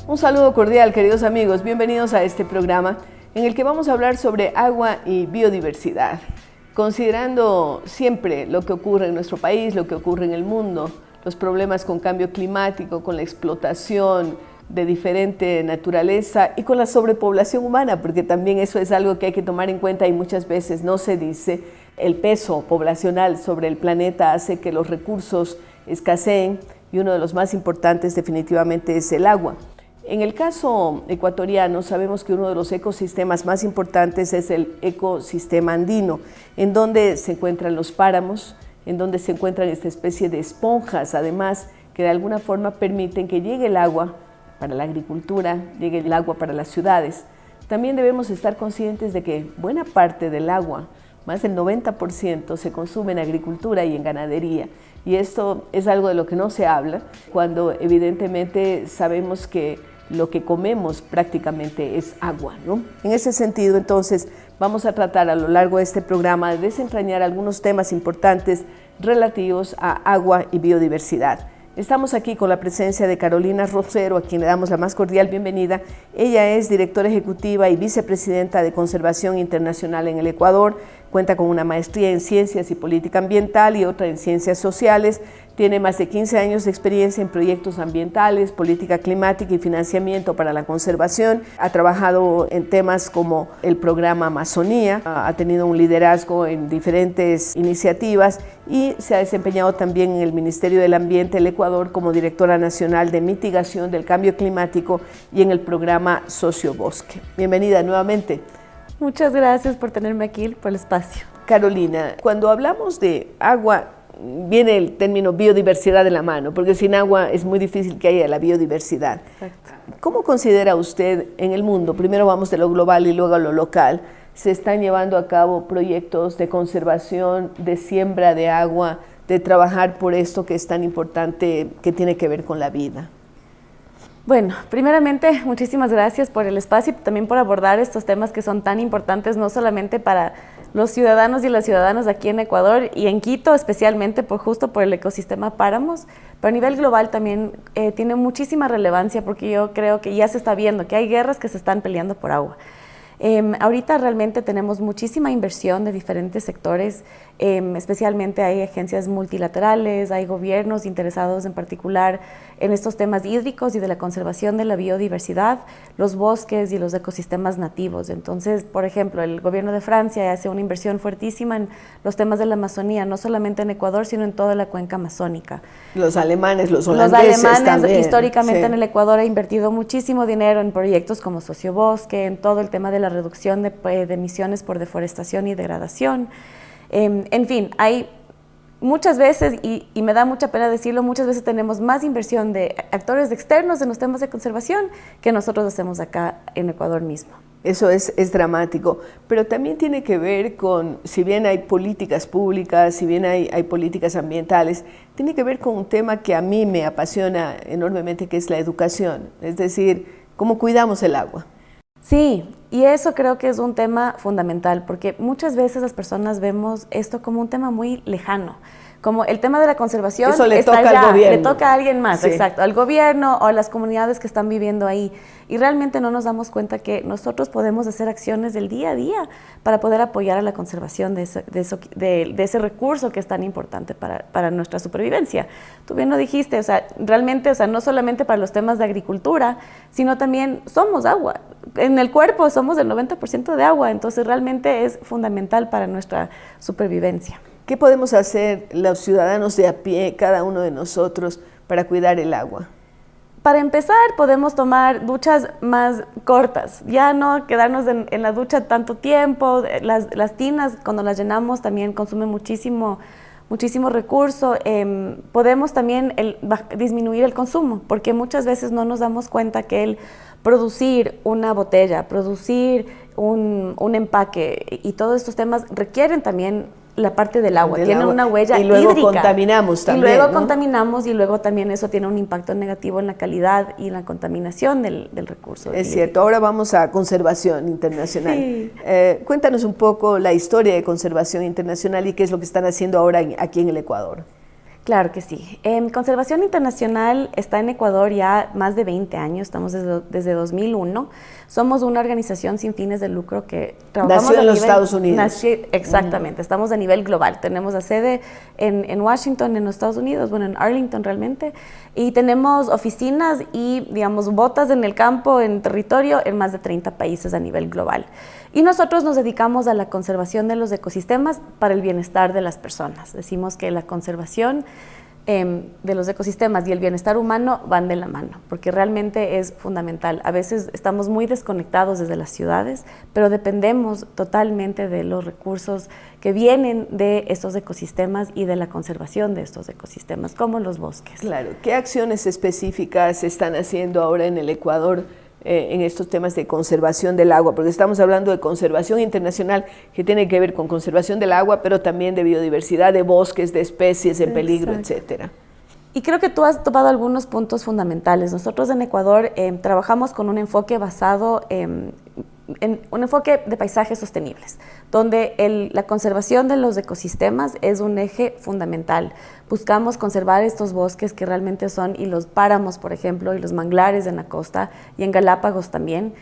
Un saludo cordial, queridos amigos, bienvenidos a este programa en el que vamos a hablar sobre agua y biodiversidad, considerando siempre lo que ocurre en nuestro país, lo que ocurre en el mundo, los problemas con cambio climático, con la explotación de diferente naturaleza y con la sobrepoblación humana, porque también eso es algo que hay que tomar en cuenta y muchas veces no se dice. El peso poblacional sobre el planeta hace que los recursos escaseen y uno de los más importantes definitivamente es el agua. En el caso ecuatoriano sabemos que uno de los ecosistemas más importantes es el ecosistema andino, en donde se encuentran los páramos, en donde se encuentran esta especie de esponjas, además, que de alguna forma permiten que llegue el agua para la agricultura, llegue el agua para las ciudades. También debemos estar conscientes de que buena parte del agua, más del 90%, se consume en agricultura y en ganadería. Y esto es algo de lo que no se habla, cuando evidentemente sabemos que lo que comemos prácticamente es agua, ¿no? En ese sentido, entonces, vamos a tratar a lo largo de este programa de desentrañar algunos temas importantes relativos a agua y biodiversidad. Estamos aquí con la presencia de Carolina Rosero, a quien le damos la más cordial bienvenida. Ella es directora ejecutiva y vicepresidenta de Conservación Internacional en el Ecuador, cuenta con una maestría en Ciencias y Política Ambiental y otra en Ciencias Sociales. Tiene más de 15 años de experiencia en proyectos ambientales, política climática y financiamiento para la conservación. Ha trabajado en temas como el programa Amazonía, ha tenido un liderazgo en diferentes iniciativas y se ha desempeñado también en el Ministerio del Ambiente del Ecuador como directora nacional de mitigación del cambio climático y en el programa Sociobosque. Bienvenida nuevamente. Muchas gracias por tenerme aquí, por el espacio. Carolina, cuando hablamos de agua, viene el término biodiversidad de la mano, porque sin agua es muy difícil que haya la biodiversidad. Exacto. ¿Cómo considera usted en el mundo, primero vamos de lo global y luego a lo local, se están llevando a cabo proyectos de conservación, de siembra de agua, de trabajar por esto que es tan importante, que tiene que ver con la vida? Bueno, primeramente, muchísimas gracias por el espacio y también por abordar estos temas que son tan importantes, no solamente para los ciudadanos y las ciudadanas aquí en Ecuador y en Quito, especialmente justo por el ecosistema páramos, pero a nivel global también tiene muchísima relevancia porque yo creo que ya se está viendo que hay guerras que se están peleando por agua. Ahorita realmente tenemos muchísima inversión de diferentes sectores, especialmente hay agencias multilaterales, hay gobiernos interesados en particular en estos temas hídricos y de la conservación de la biodiversidad, los bosques y los ecosistemas nativos. Entonces, por ejemplo, el gobierno de Francia hace una inversión fuertísima en los temas de la Amazonía, no solamente en Ecuador, sino en toda la cuenca amazónica. Los alemanes, los holandeses también. Históricamente Sí. en el Ecuador ha invertido muchísimo dinero en proyectos como Sociobosque, en todo el tema de la reducción de emisiones por deforestación y degradación. En fin, hay muchas veces, y me da mucha pena decirlo, muchas veces tenemos más inversión de actores externos en los temas de conservación que nosotros hacemos acá en Ecuador mismo. Eso es dramático, pero también tiene que ver con, si bien hay políticas públicas, si bien hay políticas ambientales, tiene que ver con un tema que a mí me apasiona enormemente, que es la educación, es decir, cómo cuidamos el agua. Sí, y eso creo que es un tema fundamental, porque muchas veces las personas vemos esto como un tema muy lejano, como el tema de la conservación. Eso le está toca allá, al gobierno. le toca a alguien más, Sí. Exacto, al gobierno o a las comunidades que están viviendo ahí. Y realmente no nos damos cuenta que nosotros podemos hacer acciones del día a día para poder apoyar a la conservación de ese recurso que es tan importante para nuestra supervivencia. Tú bien lo dijiste, realmente, no solamente para los temas de agricultura, sino también somos agua. En el cuerpo somos el 90% de agua, entonces realmente es fundamental para nuestra supervivencia. ¿Qué podemos hacer los ciudadanos de a pie, cada uno de nosotros, para cuidar el agua? Para empezar, podemos tomar duchas más cortas, ya no quedarnos en la ducha tanto tiempo. Las tinas, cuando las llenamos, también consumen muchísimo recurso. Podemos también disminuir el consumo, porque muchas veces no nos damos cuenta que el producir una botella, producir un empaque y todos estos temas requieren también la parte del agua, tienen una huella hídrica. Y luego contaminamos también. Y luego ¿no? contaminamos y luego también eso tiene un impacto negativo en la calidad y en la contaminación del recurso. Es cierto, ahora vamos a conservación internacional. Sí. Cuéntanos un poco la historia de conservación internacional y qué es lo que están haciendo ahora aquí en el Ecuador. Claro que sí. Conservación Internacional está en Ecuador ya más de 20 años, estamos desde 2001. Somos una organización sin fines de lucro que trabajamos nació en los Estados Unidos. Exactamente, estamos a nivel global. Tenemos la sede en Washington, en los Estados Unidos, bueno, en Arlington realmente, y tenemos oficinas y, digamos, botas en el campo, en territorio, en más de 30 países a nivel global. Y nosotros nos dedicamos a la conservación de los ecosistemas para el bienestar de las personas. Decimos que la conservación de los ecosistemas y el bienestar humano van de la mano, porque realmente es fundamental. A veces estamos muy desconectados desde las ciudades, pero dependemos totalmente de los recursos que vienen de estos ecosistemas y de la conservación de estos ecosistemas, como los bosques. Claro. ¿Qué acciones específicas se están haciendo ahora en el Ecuador en estos temas de conservación del agua? Porque estamos hablando de conservación internacional que tiene que ver con conservación del agua, pero también de biodiversidad, de bosques, de especies en peligro, etcétera. Y creo que tú has topado algunos puntos fundamentales. Nosotros en Ecuador trabajamos con un enfoque basado en un enfoque de paisajes sostenibles, donde la conservación de los ecosistemas es un eje fundamental. Buscamos conservar estos bosques que realmente son, y los páramos, por ejemplo, y los manglares en la costa, y en Galápagos también.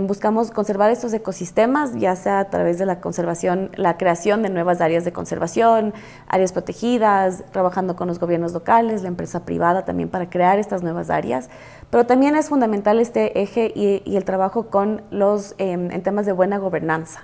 Buscamos conservar estos ecosistemas, ya sea a través de la conservación, la creación de nuevas áreas de conservación, áreas protegidas, trabajando con los gobiernos locales, la empresa privada también para crear estas nuevas áreas. Pero también es fundamental este eje y el trabajo con en temas de buena gobernanza.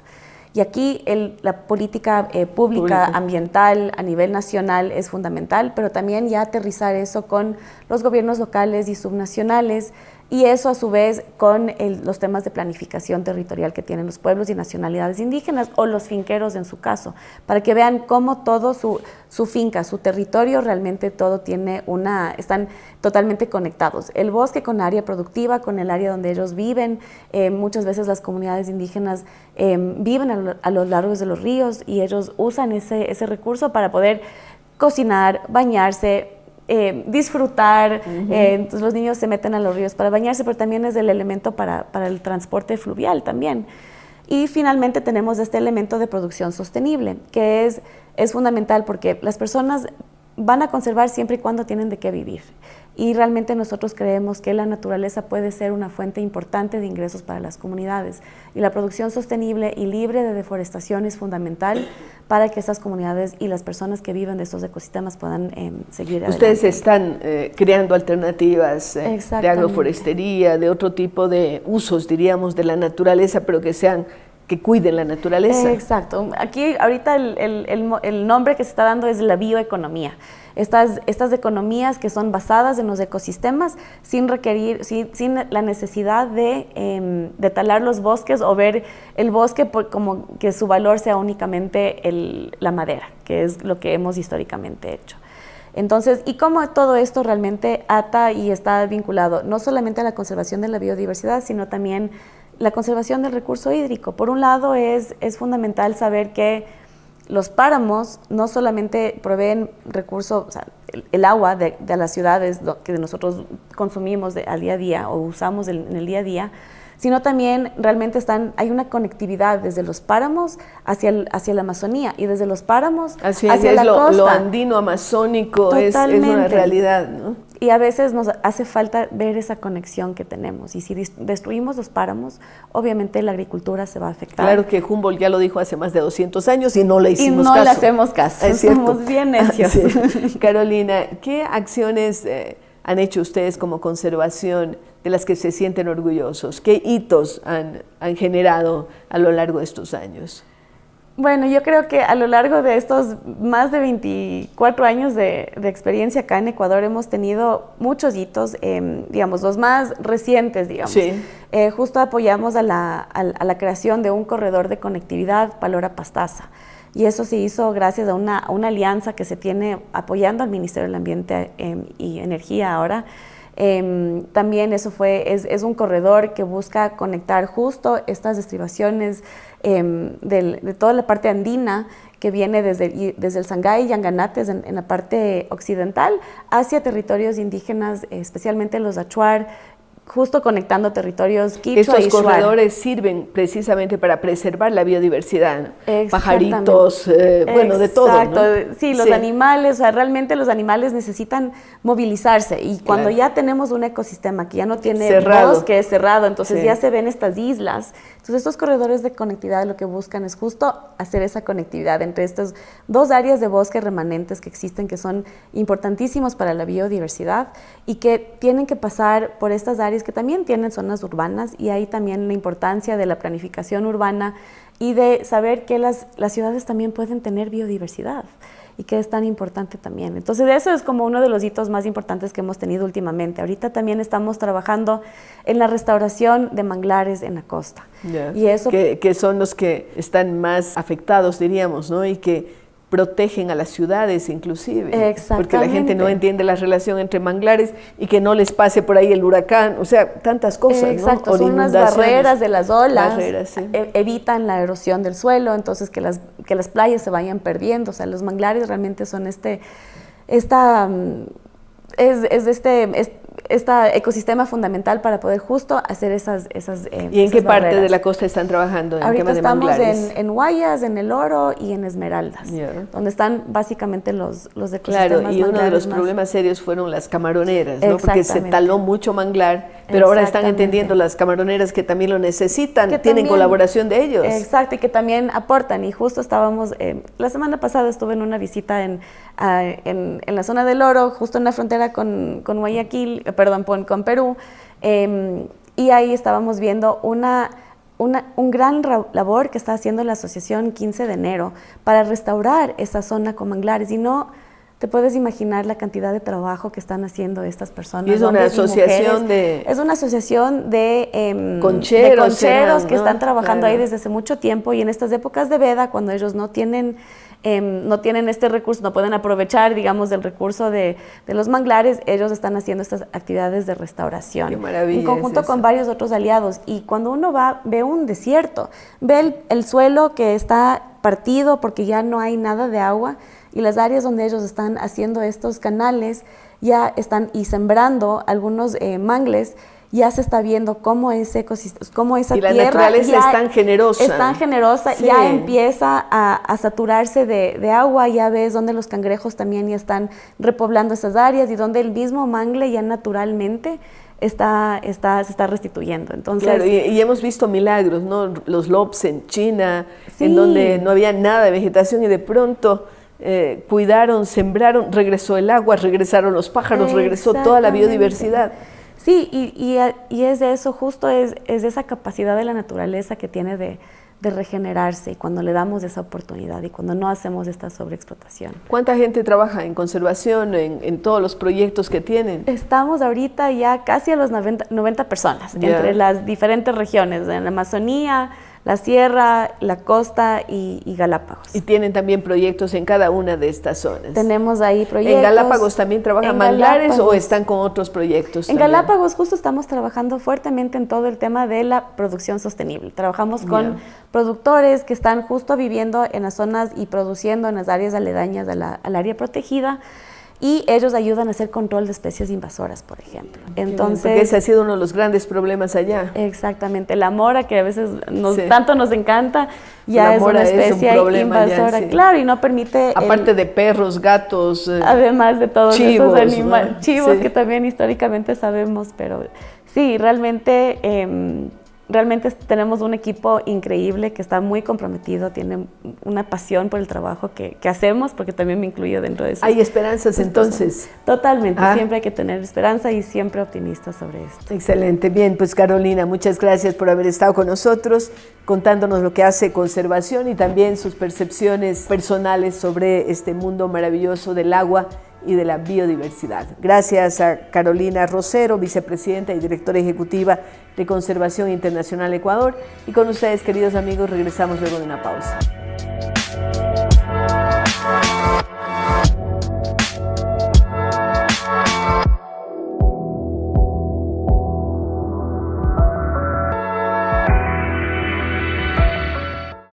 Y aquí la política pública ambiental a nivel nacional es fundamental, pero también ya aterrizar eso con los gobiernos locales y subnacionales, y eso a su vez con los temas de planificación territorial que tienen los pueblos y nacionalidades indígenas, o los finqueros en su caso, para que vean cómo todo su finca, su territorio, realmente todo están totalmente conectados. El bosque con área productiva, con el área donde ellos viven. Muchas veces las comunidades indígenas viven a lo largo de los ríos, y ellos usan ese recurso para poder cocinar, bañarse, disfrutar. Entonces los niños se meten a los ríos para bañarse, pero también es el elemento para el transporte fluvial también. Y finalmente tenemos este elemento de producción sostenible, que es fundamental, porque las personas van a conservar siempre y cuando tienen de qué vivir. Y realmente nosotros creemos que la naturaleza puede ser una fuente importante de ingresos para las comunidades. Y la producción sostenible y libre de deforestación es fundamental para que estas comunidades y las personas que viven de estos ecosistemas puedan seguir adelante. Ustedes están creando alternativas de agroforestería, de otro tipo de usos, diríamos, de la naturaleza, pero que cuiden la naturaleza. Exacto. Aquí ahorita el nombre que se está dando es la bioeconomía. Estas economías que son basadas en los ecosistemas sin la necesidad de talar los bosques o ver el bosque como que su valor sea únicamente la madera, que es lo que hemos históricamente hecho. Entonces, y cómo todo esto realmente ata y está vinculado no solamente a la conservación de la biodiversidad, sino también la conservación del recurso hídrico. Por un lado, es fundamental saber que los páramos no solamente proveen recursos, o sea, el agua de las ciudades que nosotros consumimos al día a día o usamos en el día a día, sino también realmente hay una conectividad desde los páramos hacia la Amazonía, y desde los páramos hacia la costa. Lo andino amazónico es una realidad, ¿no? Y a veces nos hace falta ver esa conexión que tenemos, y si destruimos los páramos, obviamente la agricultura se va a afectar. Claro que Humboldt ya lo dijo hace más de 200 años y no le hicimos caso. Y no le hacemos caso, somos bien necios. Sí. Carolina, ¿qué acciones han hecho ustedes como conservación de las que se sienten orgullosos? ¿Qué hitos han generado a lo largo de estos años? Bueno, yo creo que a lo largo de estos más de 24 años de experiencia acá en Ecuador hemos tenido muchos hitos, digamos, los más recientes, digamos. Sí. Justo apoyamos a la creación de un corredor de conectividad Palora-Pastaza, y eso se hizo gracias a una alianza que se tiene apoyando al Ministerio del Ambiente y Energía ahora. También es un corredor que busca conectar justo estas estribaciones de toda la parte andina que viene desde el Sangay y Yanganates en la parte occidental hacia territorios indígenas, especialmente los Achuar, justo conectando territorios quichua Estos y shuar. corredores sirven precisamente para preservar la biodiversidad, ¿no? Exactamente. Pajaritos, bueno, de todo, Exacto, ¿no? sí, los animales, o sea, realmente los animales necesitan movilizarse y cuando ya tenemos un ecosistema que ya no tiene bosque, es cerrado, entonces ya se ven estas islas. Entonces estos corredores de conectividad lo que buscan es justo hacer esa conectividad entre estas dos áreas de bosque remanentes que existen, que son importantísimos para la biodiversidad y que tienen que pasar por estas áreas que también tienen zonas urbanas, y ahí también la importancia de la planificación urbana y de saber que las ciudades también pueden tener biodiversidad y que es tan importante también. Entonces eso es como uno de los hitos más importantes que hemos tenido últimamente. Ahorita también estamos trabajando en la restauración de manglares en la costa. Y eso que son los que están más afectados, diríamos, ¿no? Y que protegen a las ciudades inclusive, porque la gente no entiende la relación entre manglares y que no les pase por ahí el huracán, o sea, tantas cosas. Exacto, ¿no? Son unas barreras de las olas, sí. Evitan la erosión del suelo, entonces que las playas se vayan perdiendo, o sea, los manglares realmente son este ecosistema fundamental para poder justo hacer esas ¿Y en qué parte barreras. de la costa están trabajando en Ahorita tema de estamos manglares? en Guayas, en El Oro y en Esmeraldas, donde están básicamente los ecosistemas. Claro, y uno de los problemas serios fueron las camaroneras, ¿no? Porque se taló mucho manglar, pero ahora están entendiendo las camaroneras que también lo necesitan, que tienen colaboración de ellos. Exacto, y que también aportan, y justo estábamos, la semana pasada estuve en una visita en la zona del Oro, justo en la frontera con Guayaquil, con Perú, y ahí estábamos viendo un gran labor que está haciendo la Asociación 15 de Enero para restaurar esa zona con manglares, y no te puedes imaginar la cantidad de trabajo que están haciendo estas personas. Y es una asociación Es una asociación de concheros que están trabajando ahí desde hace mucho tiempo, y en estas épocas de veda, cuando ellos no tienen este recurso, no pueden aprovechar, digamos, del recurso de los manglares, ellos están haciendo estas actividades de restauración. Qué maravilla. En conjunto con varios otros aliados. Y cuando uno ve un desierto, ve el suelo que está partido porque ya no hay nada de agua, y las áreas donde ellos están haciendo estos canales ya están y sembrando algunos mangles, ya se está viendo cómo ese ecosistema, cómo esa tierra... Y la naturaleza es tan generosa. Es tan generosa, ya empieza a saturarse de agua, ya ves donde los cangrejos también ya están repoblando esas áreas, y donde el mismo mangle ya naturalmente se está restituyendo. Entonces, claro, y hemos visto milagros, ¿no? Los lops en China, en donde no había nada de vegetación, y de pronto cuidaron, sembraron, regresó el agua, regresaron los pájaros, regresó toda la biodiversidad. Sí, y es de eso, justo es esa capacidad de la naturaleza que tiene de regenerarse, y cuando le damos esa oportunidad y cuando no hacemos esta sobreexplotación. ¿Cuánta gente trabaja en conservación, en todos los proyectos que tienen? Estamos ahorita ya casi a los 90 personas, entre las diferentes regiones, en la Amazonía, la Sierra, la Costa y Galápagos. Y tienen también proyectos en cada una de estas zonas. Tenemos ahí proyectos. ¿En Galápagos también trabajan manglares o están con otros proyectos? En Galápagos justo estamos trabajando fuertemente en todo el tema de la producción sostenible. Trabajamos con productores que están justo viviendo en las zonas y produciendo en las áreas aledañas al área protegida, y ellos ayudan a hacer control de especies invasoras, por ejemplo. Entonces, porque ese ha sido uno de los grandes problemas allá. Exactamente, la mora, que a veces tanto nos encanta, ya es una especie invasora, claro, y no permite... Aparte de perros, gatos... además de todos chivos, esos animales, ¿no? chivos que también históricamente sabemos, pero sí, realmente tenemos un equipo increíble que está muy comprometido, tiene una pasión por el trabajo que hacemos, porque también me incluyo dentro de eso. ¿Hay esperanzas entonces? Totalmente, siempre hay que tener esperanza y siempre optimistas sobre esto. Excelente, bien, pues Carolina, muchas gracias por haber estado con nosotros, contándonos lo que hace conservación y también sus percepciones personales sobre este mundo maravilloso del agua y de la biodiversidad. Gracias a Carolina Rosero, vicepresidenta y directora ejecutiva de Conservación Internacional Ecuador. Y con ustedes, queridos amigos, regresamos luego de una pausa.